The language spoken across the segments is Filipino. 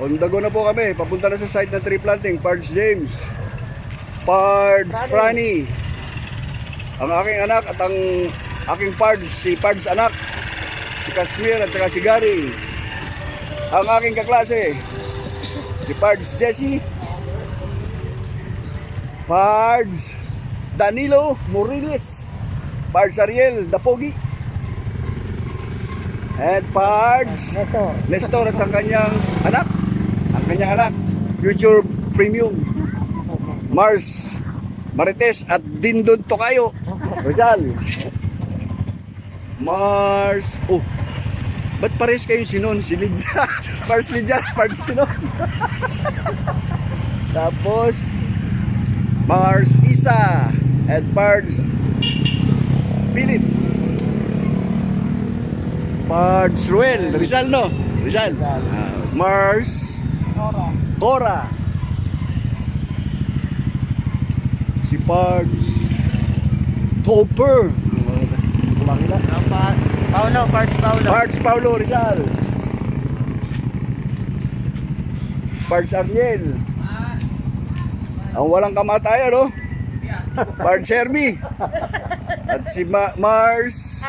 On the go na po kami. Papunta na sa site ng tree planting. Pards James. Pards Franny. Ang aking anak at ang aking Pards, si Pards anak. Si Kashmir at saka si Gary. Ang aking kaklase, si Pards Jesse. Pards Danilo Moriles. Pards Ariel Dapogi. And Pards Nestor at ang kanyang anak. Ang kanyang anak, Future Premium. Mars Marites at Dindon Tokayo. Rizal. Mars. Oh, ba't pares kayo sinon? Si Lidja. Mars Lidja, Pards sinon. Tapos Mars Isa and Pards Philip. Pards Ruel. Rizal, no? Rizal. Mars Cora. Si Pards Topper. Kumakila. Paulo, Pards Paulo. Pards Paulo Rizal. Pards Ariel. Ang walang kamatayan, no? Pards Hermie. At si Mars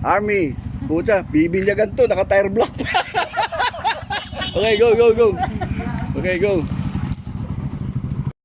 Army. Puta, bibinyagan to, naka-tire block pa. Okay, go. Okay, go.